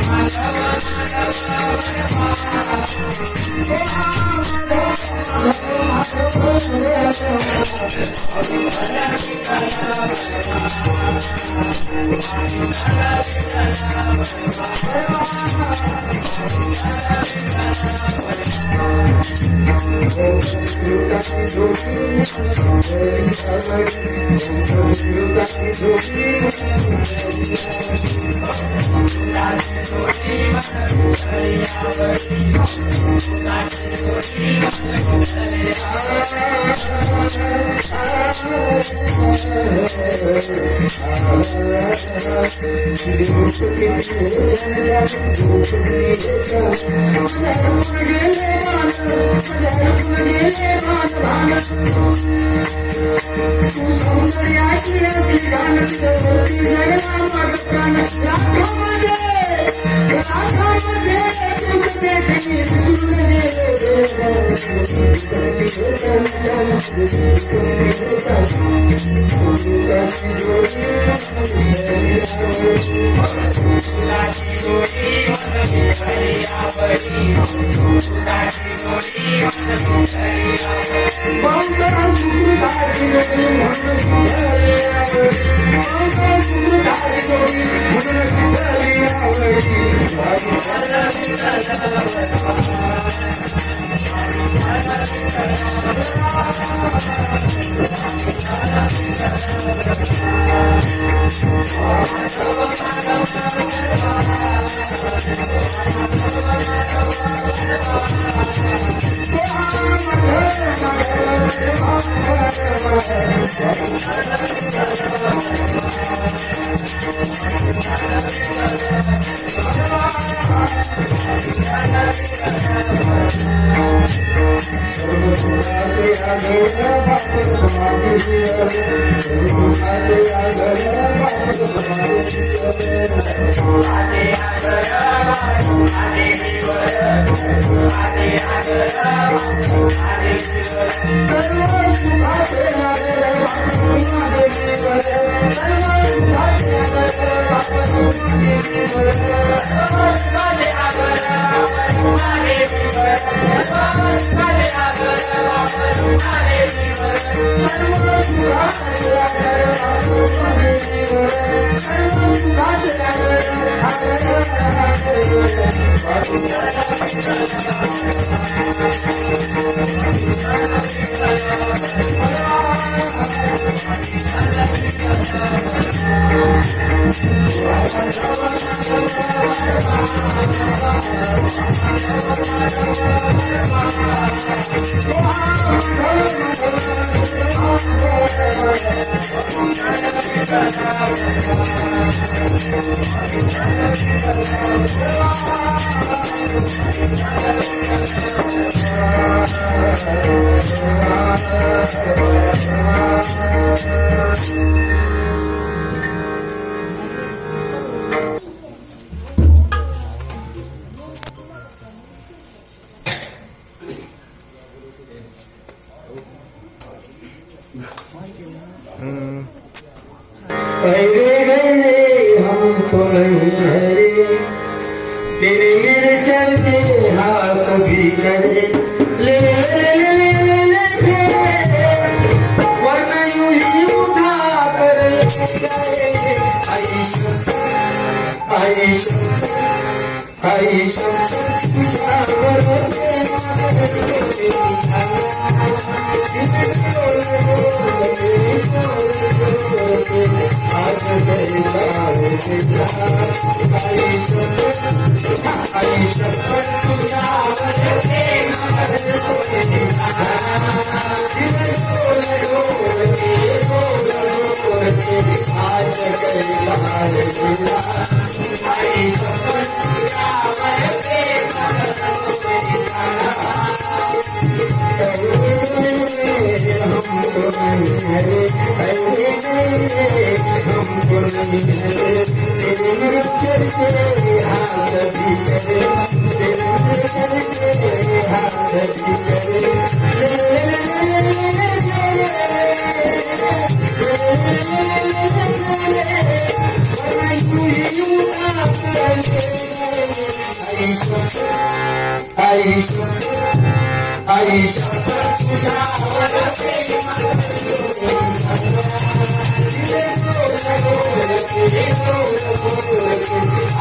One हम आई शपथ तुझ्यावर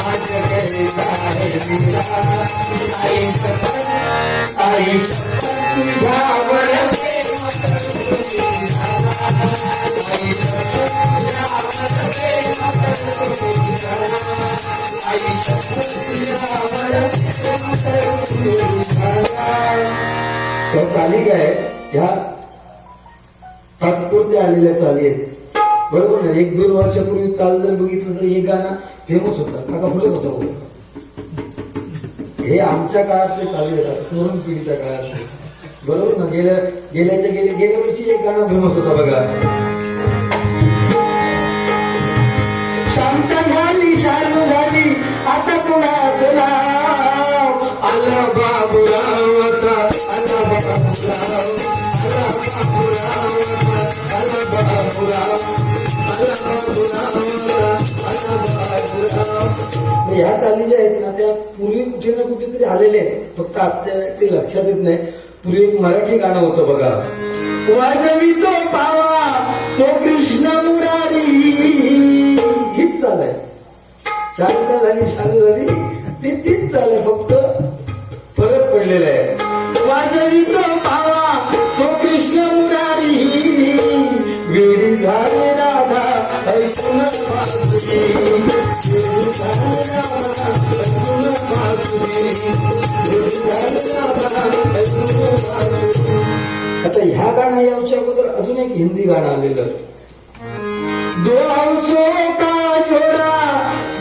आज कैसा है मेरा आई शपथ तुझ्यावर त्या चाली काय ह्या तात्पुरत्या आलेल्या चाली आहेत बरोबर ना. 1-2 वर्षापूर्वी चाल जर बघितलं तर हे गाणं फेमस होतं काका पुढे कसं होतं. हे आमच्या काळातले चालू येतात तरुण पिढीच्या काळात बरोबर ना. गेल्या वर्षी एक गाणं फेमस होता बघा. शांत झाली शालू झाली आता कुणाचं नाव आला बाबूराव आता आला बाबूराव ह्या चाली ज्या आहेत ना त्या पूर्वी कुठे ना कुठेतरी आलेले आहेत फक्त आता ते लक्षात येत नाही. पूर्वी एक मराठी गाणं होतं बघा. वाजवी तो पावा तो कृष्ण मुरारी हीच चाल आहे. शांता झाली चालू झाली तीच चाल आहे फक्त फरक पडलेला आहे. वाजवी तो पावा तो कृष्ण मुरारी वेडी झाले राधा ऐकून पासुरी वेडी झाले राधा ऐकून पासुरी वेडी झाले राधा ऐकून पासुरी. आता ह्या गाणं याच्या अगोदर अजून एक हिंदी गाणं आलेलं. दो हंसों का जोड़ा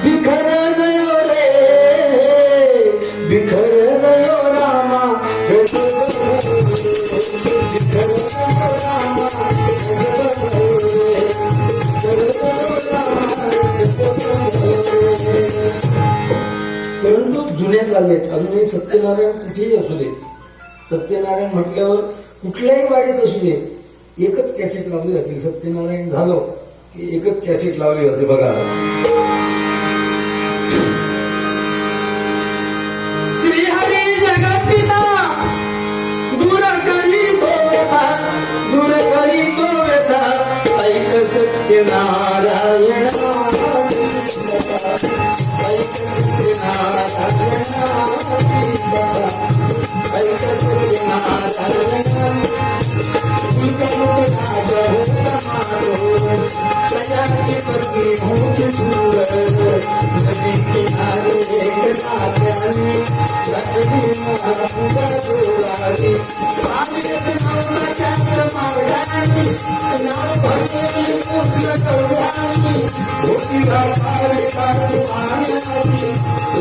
बिखर गयो रे बिखर गयो रामा बिखर गयो रामा परंतु जुन्या चाललेत अजूनही. सत्यनारायण कुठेही असू दे सत्यनारायण म्हटल्यावर कुठल्याही वाडीत असू दे एकच कॅसेट लावली जाते. सत्यनारायण झालो की एकच कॅसेट लावली जाते बघा. श्रीहरी जगपिता दूर करी तो व्यथा दूर करी तो व्यथा ऐक सत्यनारायण ऐक सत्यनारायण प्रजाची पत्नी बहुत सुंदर नदी किनारे एक नात्याने लक्ष्मी महापुरा जोरारी बागेत नवनाच्या मार्गाने नाव भरलेली मोठ्या कवडाने होती गावारे काढू आणारी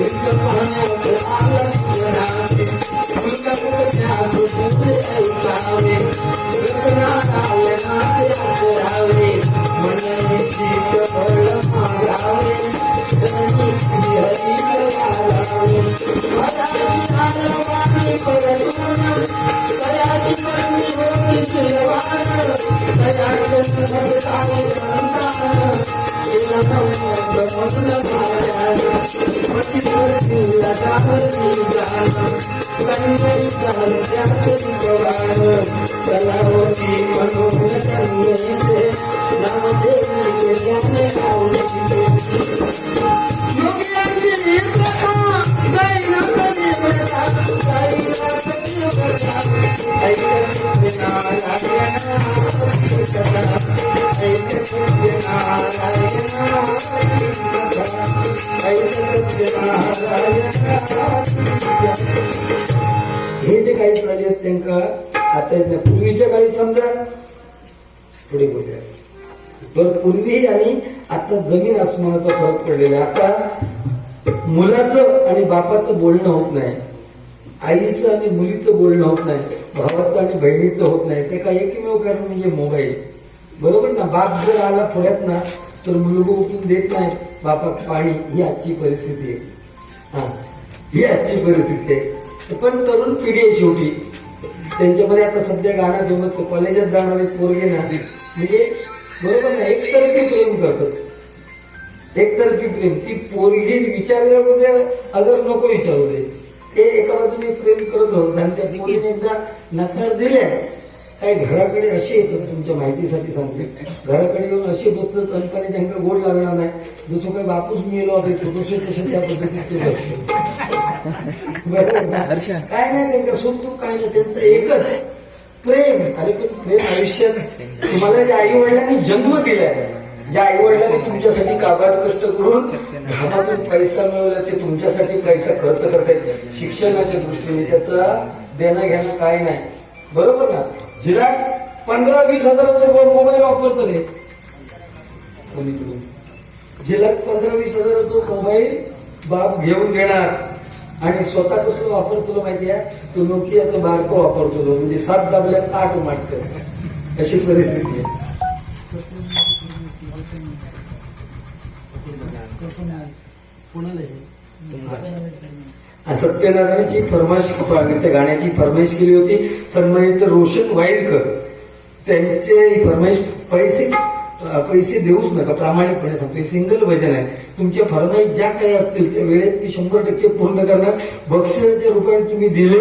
एक पाण्यात आला जनाने मुलगा मुलग्या झोपले ऐकावे रत्ना आले नाते आदरावे मनाने शीत फळ मागावे धनी श्री हरी करावे मराठी आलवाणी परतून कयाची परमी होती शिलवान कयाचं भगताने संतान केला नवत मन मायान मती मूर्ती लगावली जान कन्याई चाल त्याचे गवान कलावती मनोन कन्येचे नाम देवी ज्ञाने आवडीचे योग्यांची प्रथा दैनंदिनी प्रथा दैनंदिनी प्रथा ऐकत नारायण हे जे काही चालले आहेत त्यांना आता पूर्वीच्या काळी समजा पुढे बोलूया. तर पूर्वी आणि आता जमीन आसमानाचा फरक पडलेला. आता मुलाचं आणि बापाचं बोलणं होत नाही, आईचं आणि मुलीचं बोलणं होत नाही, भावाचं आणि बहिणीचं होत नाही. ते काय एकमेव कारण म्हणजे मोबाईल बरोबर ना. बाप जर आला पुढ्यात ना तर मुलगा उठून देत नाही बापाक पाणी. ही आजची परिस्थिती आहे. ही आजची परिस्थिती आहे. पण तरुण पिढी आहे शेवटी. त्यांच्यामध्ये आता सध्या गाणं फेमस कॉलेजात जाणारे पोरगे ना म्हणजे बरोबर ना एकतर्फी प्रेम करतात. एकतर्फी प्रेम. ती पोरगी विचारल्या अगर नको विचारू दे ते एका बाजूने प्रेम करत होत आणि त्या मुलीने एकदा नकार दिले. काही घराकडे असे येतात, तुमच्या माहितीसाठी सांगते, घराकडे येऊन असे बसतात कणपाने त्यांना गोड लागणार नाही. जसं काही बापूस मिळलो देतो तसे तसे त्या पद्धतीत ते बसतो. काय नाही त्यांच्या सुख काय नाही, त्यांचं एकच प्रेम. अरे पण प्रेम आयुष्यात तुम्हाला ज्या आई वडिलांनी जन्म दिलाय, ज्या आई वडिलांनी तुमच्यासाठी काबाड कष्ट करून घरातून पैसा मिळवला, ते तुमच्यासाठी पैसा खर्च करतायत शिक्षणाच्या दृष्टीने, त्याचा देणं घेणं काय नाही. बरोबर ना? जिला 15-20 हजाराचा मोबाईल वापरतो रे, जिला 15-20 हजाराचा मोबाईल बाप घेऊन देणार आणि स्वतः कसं वापरतो माहिती आहे, तो नोकियाचं बारको वापरतो, म्हणजे 7 दाबल्यात 8 माटत, अशी परिस्थिती आहे. सत्यनारायणची फरमाईश, त्या गाण्याची फरमाईश केली होती सन्मानित रोशन वाईलकर. त्यांचे फरमाईश पैसे देऊच नका, प्रामाणिकपणे सांगतो, सिंगल भजन आहे. तुमच्या फरमाईश ज्या काही असतील त्या वेळेत मी 100% पूर्ण करणार. बक्षिसाच्या रूपाने तुम्ही दिले,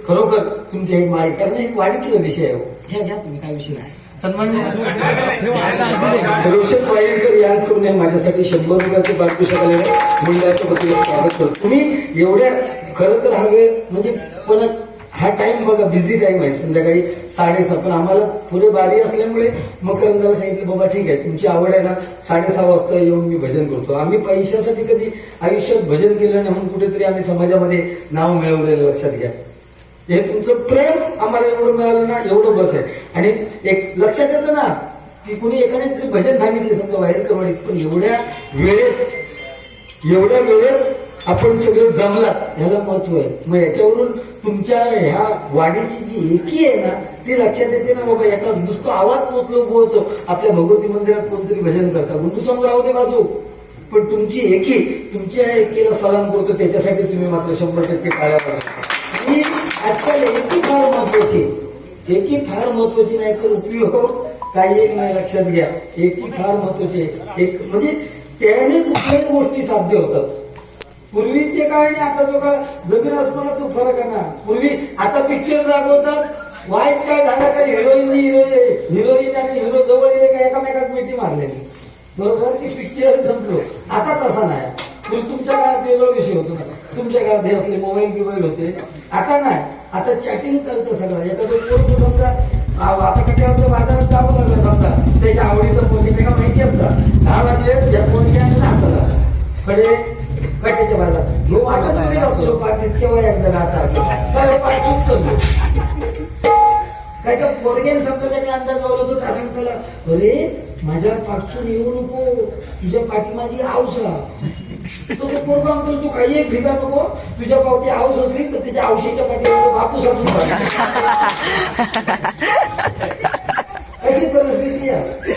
खरोखर तुमच्या हे मालकांना एक वाढीतला विषय आहे. घ्या घ्या तुम्ही, काय विषय नाही. रोशन वाईलकर यांच्याकडून माझ्यासाठी 100 रुपयाचे पारितोषिक मंडळाच्या वतीने स्वागत करतो. तुम्ही एवढ्या खरं तर हवे म्हणजे, पण हा टाइम बघा, बिझी टाइम आहे, संध्याकाळी 6:30, पण आम्हाला पुढे बारी असल्यामुळे मकरंदाला सांगितलं बाबा ठीक आहे, तुमची आवड आहे ना, 6:30 वाजता येऊन मी भजन करतो. आम्ही पैशासाठी कधी आयुष्यात भजन केलं नाही, म्हणून कुठेतरी आम्ही समाजामध्ये नाव मिळवलेलं, लक्षात घ्या. हे तुमचं प्रेम आम्हाला एवढं मिळालं ना, एवढं बस आहे. आणि एक लक्षात येतं ना की कुणी एकाने तरी भजन सांगितले समजा वाईलकर वाडीत, पण एवढ्या वेळेत आपण सगळं जमलात, ह्याला महत्व आहे. मग याच्यावरून तुमच्या ह्या वाडीची जी एकी आहे ना, ती लक्षात येते ना बाबा. एका नुसतं आवाज पोचलो आपल्या भगवती मंदिरात कोणतरी भजन करता, गुंडू समोर राहू दे बाजू, पण तुमची एकी, तुमच्या एकीला सलाम करतो, त्याच्यासाठी तुम्ही मात्र 100% टाळ्या वाजवता. आणि आजकाल एकी फार महत्वाची, एकी फार महत्वाची, नाही तर उपयोग काही एक नाही, लक्षात घ्या. एकी फार महत्वाची, एक म्हणजे त्याने कुठल्याही गोष्टी साध्य होतात. पूर्वीचे काळ आणि आताचा काळ जमीन आसमानाचा फरक आहे ना. पूर्वी आता पिक्चर दाखवतात, वाईट काय झालं का हिरोईन आणि हिरो जवळ येते का एकामेकात मिठी मारलेली, बरोबर की पिक्चर संपलो. आता तसा नाही. पूर्वी तुमच्या काळात वेगळा विषय होतो ना, तुमच्या काळात हे असले मोबाईल होते, आता नाही. आता चॅटिंग करतं सगळं. एखादं पोरं समजा आता कट्यावरच्या बाजारात जावं लागलं, समजा त्याच्या आवडीचं पोरगी का माहिती असता 10 वाजले ज्या पोरगी आणि हाताला कडे कट्याच्या बाजारात घेऊ वाटत केव्हा एकदा राहतात पाठून करलो काय का पोरगेने समजा त्याने अंदाज लावला तो त्या सांगताला, अरे माझ्या पाठसून येऊ नको, तुझ्या पाठी माझी आवसा. तो पोरगा म्हणतो तू काही एक भिगा नको, तुझ्या पावती आऊस असली तर त्याच्या औषधीच्या पाठीवर बापूस असून अशी परिस्थिती आहे.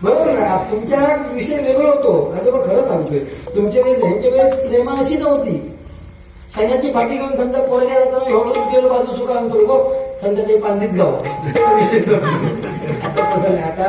बरोबर ना? तुमच्या विषय वेगळं होतो. आता खरं सांगतोय, तुमच्या वेळेस ह्यांच्या वेळेस प्रेमा अशी नव्हती. सैन्याची पाठी घेऊन समजा पोरग्या जाताना एवढं गेलो बाजू सुका आणतो, संध्याकाळी पांदीत गाव विषय. आता तसं नाही. आता